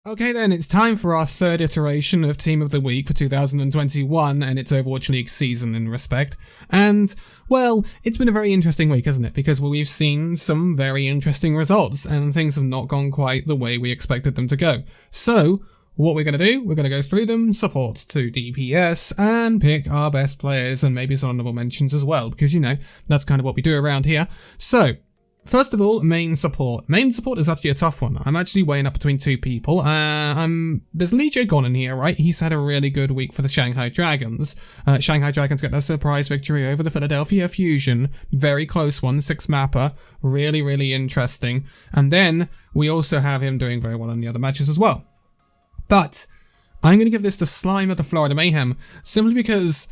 Okay then, it's time for our third iteration of Team of the Week for 2021 and its Overwatch League season in respect. And, well, it's been a very interesting week, hasn't it? Because we've seen some very interesting results and things have not gone quite the way we expected them to go. So, what we're going to do, we're going to go through them, supports to DPS, and pick our best players and maybe some honorable mentions as well, because, you know, that's kind of what we do around here. So, first of all, main support. Main support is actually a tough one. I'm actually weighing up between two people. There's Lee Gone in here, right? He's had a really good week for the Shanghai Dragons. Shanghai Dragons got a surprise victory over the Philadelphia Fusion. Very close one, 6-mapper. Really, really interesting. And then we also have him doing very well in the other matches as well. But I'm going to give this to Slime of the Florida Mayhem, simply because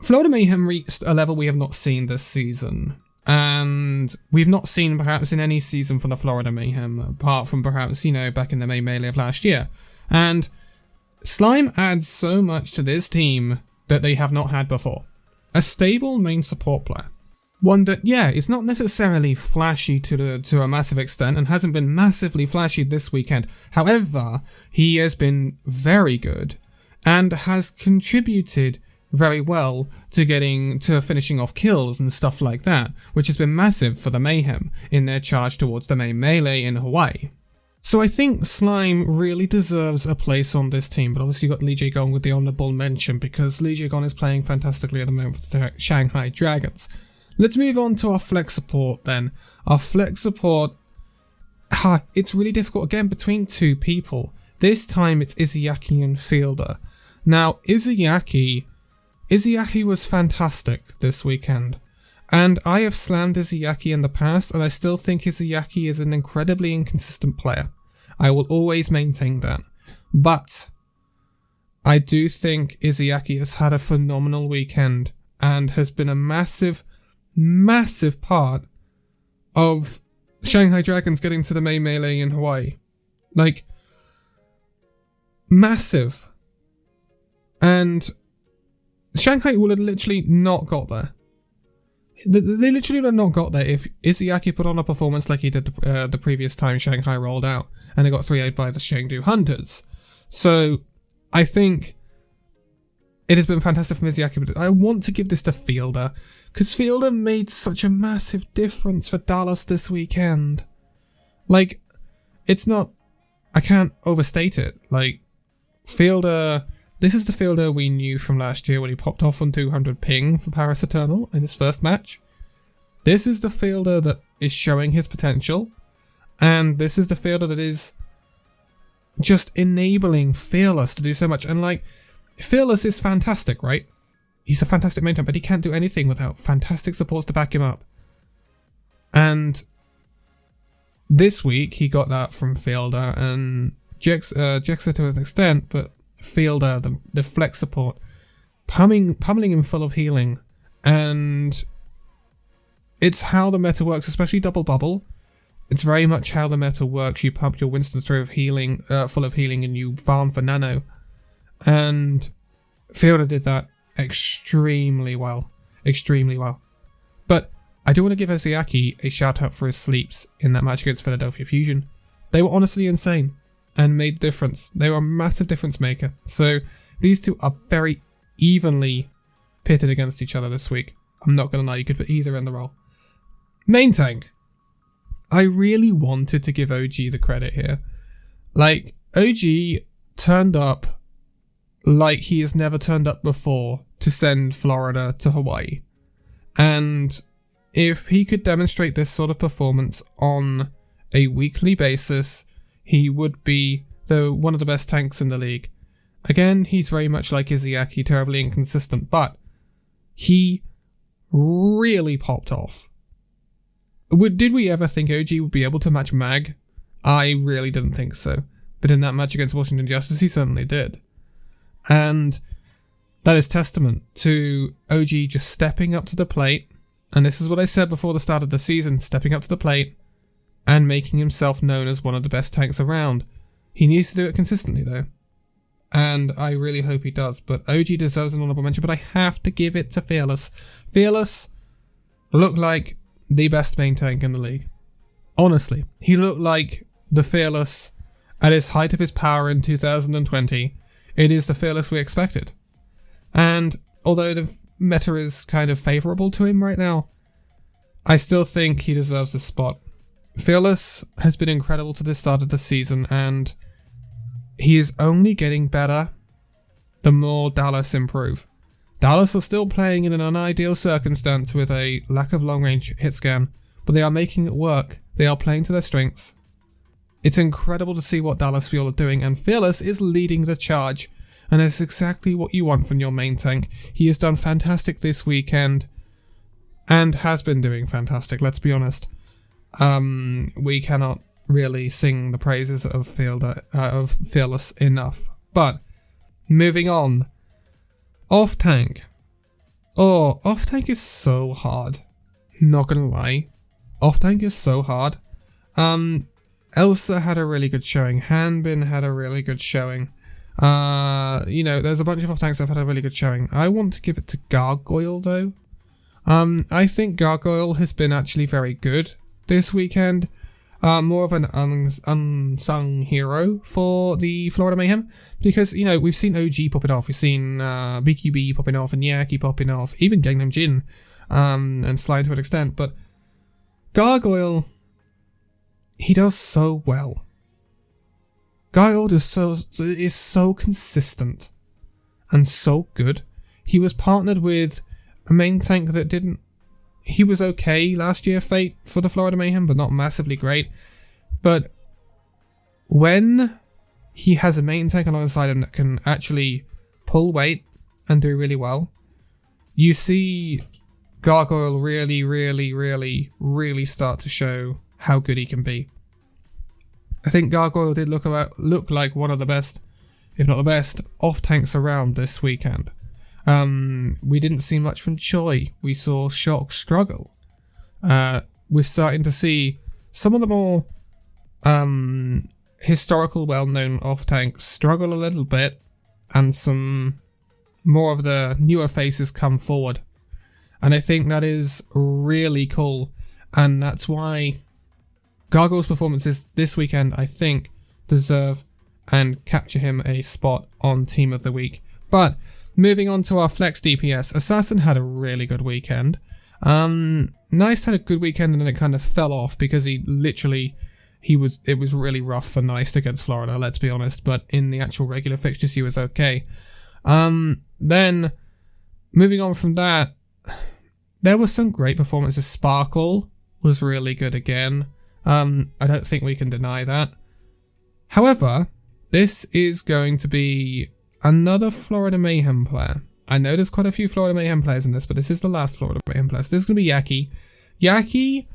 Florida Mayhem reached a level we have not seen this season. And we've not seen perhaps in any season from the Florida Mayhem, apart from perhaps, you know, back in the May Melee of last year. And Slime adds so much to this team that they have not had before. A stable main support player. One that, yeah, is not necessarily flashy to a massive extent and hasn't been massively flashy this weekend. However, he has been very good and has contributed very well to finishing off kills and stuff like that, which has been massive for the Mayhem in their charge towards the main melee in Hawaii. So I think Slime really deserves a place on this team, but obviously you've got Lee Gone with the honourable mention because Lee Gone is playing fantastically at the moment for the Shanghai Dragons. Let's move on to our flex support then. Our flex support, it's really difficult again between two people. This time it's Izayaki and Fielder. Now Izayaki was fantastic this weekend, and I have slammed Izayaki in the past, and I still think Izayaki is an incredibly inconsistent player. I will always maintain that. But I do think Izayaki has had a phenomenal weekend, and has been a massive part of Shanghai Dragons getting to the main melee in Hawaii. Like, massive. And Shanghai would have literally not got there. They literally would have not got there if Izayaki put on a performance like he did the previous time Shanghai rolled out, and they got 3-0'd by the Chengdu Hunters. So, I think it has been fantastic from Izayaki, but I want to give this to Fielder, because Fielder made such a massive difference for Dallas this weekend. Like, I can't overstate it. Like, Fielder, this is the Fielder we knew from last year when he popped off on 200 ping for Paris Eternal in his first match. This is the Fielder that is showing his potential, and this is the Fielder that is just enabling Fearless to do so much. And like, Fearless is fantastic, right? He's a fantastic main tank, but he can't do anything without fantastic supports to back him up. And this week, he got that from Fielder and Jexa to an extent, but Fielder, the flex support, pummeling him full of healing. And it's how the meta works, especially double bubble. It's very much how the meta works. You pump your Winston through of healing, full of healing, and you farm for nano. And Fielder did that extremely well. But I do want to give Izayaki a shout out for his sleeps in that match against Philadelphia Fusion. They were honestly insane and made a difference. They were a massive difference maker. So these two are very evenly pitted against each other this week. I'm not going to lie, you could put either in the role. Main tank. I really wanted to give OG the credit here. Like, OG turned up like he has never turned up before to send Florida to Hawaii. And if he could demonstrate this sort of performance on a weekly basis, he would be one of the best tanks in the league. Again, he's very much like Izayaki, terribly inconsistent, but he really popped off. Did we ever think OG would be able to match Mag? I really didn't think so. But in that match against Washington Justice, he certainly did. And that is testament to OG just stepping up to the plate. And this is what I said before the start of the season, stepping up to the plate and making himself known as one of the best tanks around. He needs to do it consistently though. And I really hope he does. But OG deserves an honourable mention, but I have to give it to Fearless. Fearless looked like the best main tank in the league. Honestly, he looked like the Fearless At his height of his power in 2020, it is the Fearless we expected. And although the meta is kind of favourable to him right now, I still think he deserves a spot. Fearless has been incredible to the start of the season, and he is only getting better the more Dallas improve. Dallas are still playing in an unideal circumstance with a lack of long-range hit scan, but they are making it work. They are playing to their strengths. It's incredible to see what Dallas Fuel are doing, and Fearless is leading the charge, and that's exactly what you want from your main tank. He has done fantastic this weekend, and has been doing fantastic, let's be honest. We cannot really sing the praises of Fearless enough. But, moving on. Off-tank. Oh, off-tank is so hard. Not gonna lie. Off-tank is so hard. Elsa had a really good showing. Hanbin had a really good showing. There's a bunch of off-tanks that have had a really good showing. I want to give it to Gargoyle, though. I think Gargoyle has been actually very good this weekend. More of an unsung hero for the Florida Mayhem, because, we've seen OG popping off, we've seen BQB popping off, and Yaki popping off, even Gangnam Jin, and Slide to an extent, but Gargoyle, he does so well. Gargoyle is so consistent and so good. He was partnered with a main tank that didn't. He was okay last year, Fate, for the Florida Mayhem, but not massively great. But when he has a main tank alongside him that can actually pull weight and do really well, you see Gargoyle really, really, really, really start to show how good he can be. I think Gargoyle did look like one of the best, if not the best, off-tanks around this weekend. We didn't see much from Choi. We saw Shock struggle. We're starting to see some of the more historical, well-known off-tanks struggle a little bit, and some more of the newer faces come forward. And I think that is really cool, and that's why Gargoyle's performances this weekend, I think, deserve and capture him a spot on Team of the Week. But moving on to our flex DPS, Assassin had a really good weekend. Nice had a good weekend, and then it kind of fell off because it was really rough for Nice against Florida, let's be honest, but in the actual regular fixtures he was okay. Then, moving on from that, there were some great performances. Sparkle was really good again. I don't think we can deny that. However, this is going to be another Florida Mayhem player. I know there's quite a few Florida Mayhem players in this, but this is the last Florida Mayhem player. So this is going to be Yaki. Yaki,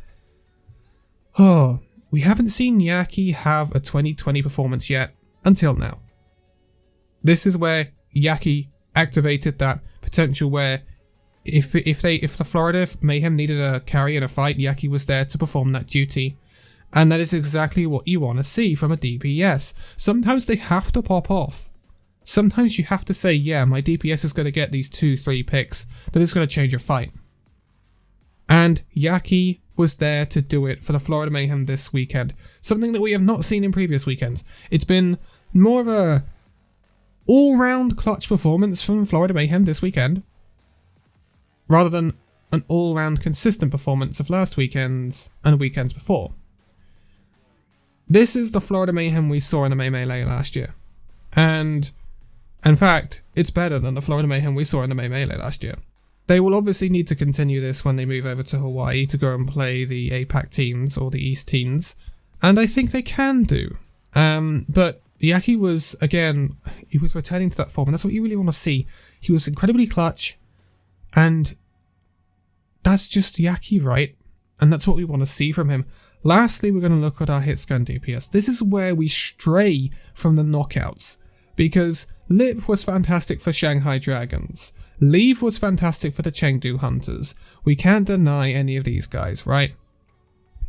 we haven't seen Yaki have a 2020 performance yet until now. This is where Yaki activated that potential where if the Florida Mayhem needed a carry in a fight, Yaki was there to perform that duty. And that is exactly what you want to see from a DPS. Sometimes they have to pop off. Sometimes you have to say, yeah, my DPS is going to get these 2-3 picks that is going to change your fight. And Yaki was there to do it for the Florida Mayhem this weekend. Something that we have not seen in previous weekends. It's been more of a all-round clutch performance from Florida Mayhem this weekend, rather than an all-round consistent performance of last weekends and weekends before. This is the Florida Mayhem we saw in the May Melee last year. And, in fact, it's better than the Florida Mayhem we saw in the May Melee last year. They will obviously need to continue this when they move over to Hawaii to go and play the APAC teams or the East teams. And I think they can do. But Yaki was, again, he was returning to that form, and that's what you really want to see. He was incredibly clutch, and that's just Yaki, right? And that's what we want to see from him. Lastly, we're going to look at our hit scan DPS. This is where we stray from the knockouts, because Lip was fantastic for Shanghai Dragons. Leave was fantastic for the Chengdu Hunters. We can't deny any of these guys, right?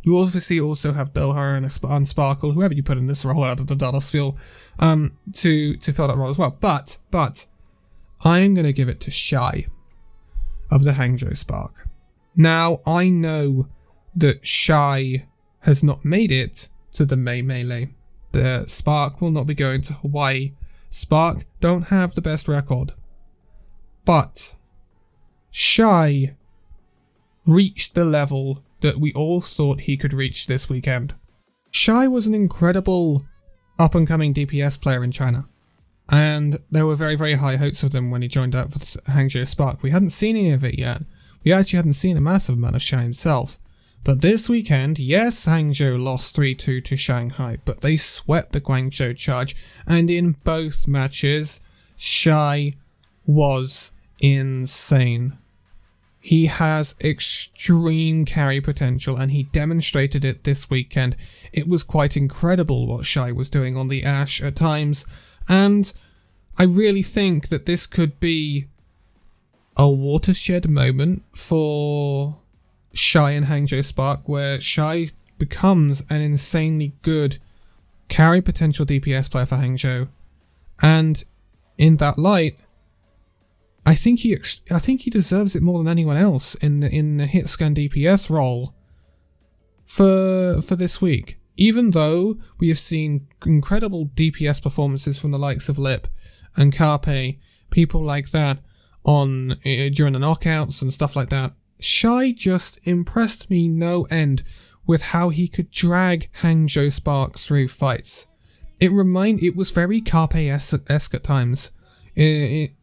You obviously also have Doha and Sparkle, whoever you put in this role out of the Dallas Fuel, to fill that role as well. But I'm going to give it to Shy of the Hangzhou Spark. Now, I know that Shy has not made it to the May Melee, The Spark will not be going to Hawaii. Spark don't have the best record. But Shy reached the level that we all thought he could reach this weekend. Shy was an incredible up-and-coming DPS player in China, and there were very, very high hopes of him when he joined up for the Hangzhou Spark. We hadn't seen any of it yet. We actually hadn't seen a massive amount of Shy himself. But this weekend, yes, Hangzhou lost 3-2 to Shanghai, but they swept the Guangzhou Charge, and in both matches, Shy was insane. He has extreme carry potential, and he demonstrated it this weekend. It was quite incredible what Shy was doing on the Ashe at times, and I really think that this could be a watershed moment for Shy and Hangzhou Spark, where Shy becomes an insanely good carry potential DPS player for Hangzhou, and in that light, I think he deserves it more than anyone else in the hit scan DPS role for this week. Even though we have seen incredible DPS performances from the likes of Lip and Carpe, people like that during the knockouts and stuff like that, Shy just impressed me no end with how he could drag Hangzhou Spark through fights. It was very Carpe-esque at times.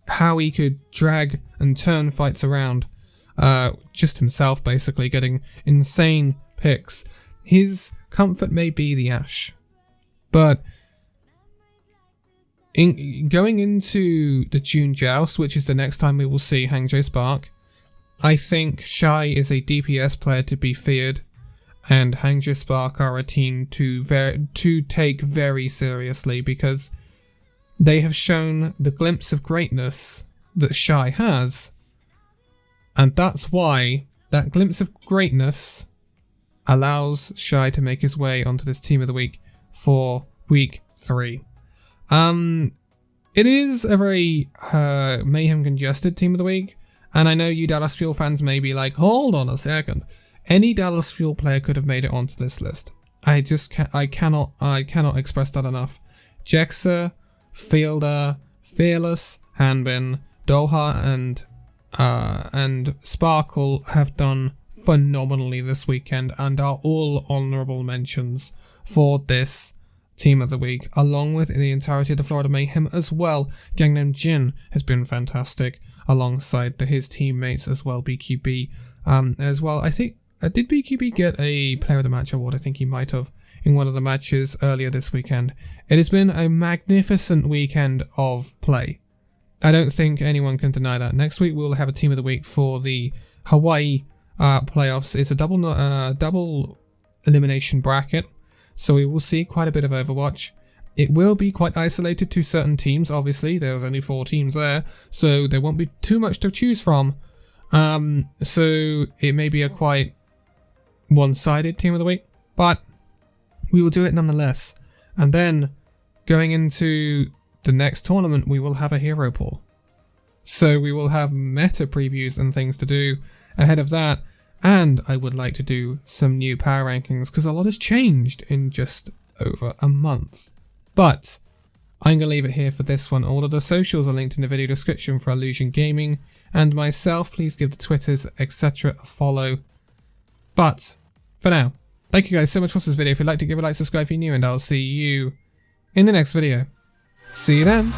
How he could drag and turn fights around, just himself basically, getting insane picks. His comfort may be the Ashe, but going into the June Joust, which is the next time we will see Hangzhou Spark, I think Shy is a DPS player to be feared, and Hangzhou Spark are a team to take very seriously, because they have shown the glimpse of greatness that Shy has, and that's why that glimpse of greatness allows Shy to make his way onto this Team of the Week for Week 3. It is a very Mayhem congested Team of the Week, and I know you Dallas Fuel fans may be like, hold on a second, any Dallas Fuel player could have made it onto this list. I cannot express that enough. Jexa, Fielder, Fearless, Hanbin, Doha, and Sparkle have done phenomenally this weekend and are all honourable mentions for this Team of the Week, along with the entirety of the Florida Mayhem as well. Gangnam Jin has been fantastic alongside his teammates as well, BQB as well. I think, did BQB get a Player of the Match award? I think he might have in one of the matches earlier this weekend. It has been a magnificent weekend of play. I don't think anyone can deny that. Next week we'll have a Team of the Week for the Hawaii playoffs. It's a double elimination bracket, so we will see quite a bit of Overwatch. It will be quite isolated to certain teams, obviously. There's only 4 teams there, so there won't be too much to choose from. So it may be a quite one-sided Team of the Week, but we will do it nonetheless. And then, going into the next tournament, we will have a hero pool. So we will have meta previews and things to do ahead of that. And I would like to do some new power rankings, because a lot has changed in just over a month. But I'm going to leave it here for this one. All of the socials are linked in the video description for Illusion Gaming and myself. Please give the Twitters, etc. a follow. But for now, thank you guys so much for this video. If you'd like to give a like, subscribe if you're new, and I'll see you in the next video. See you then.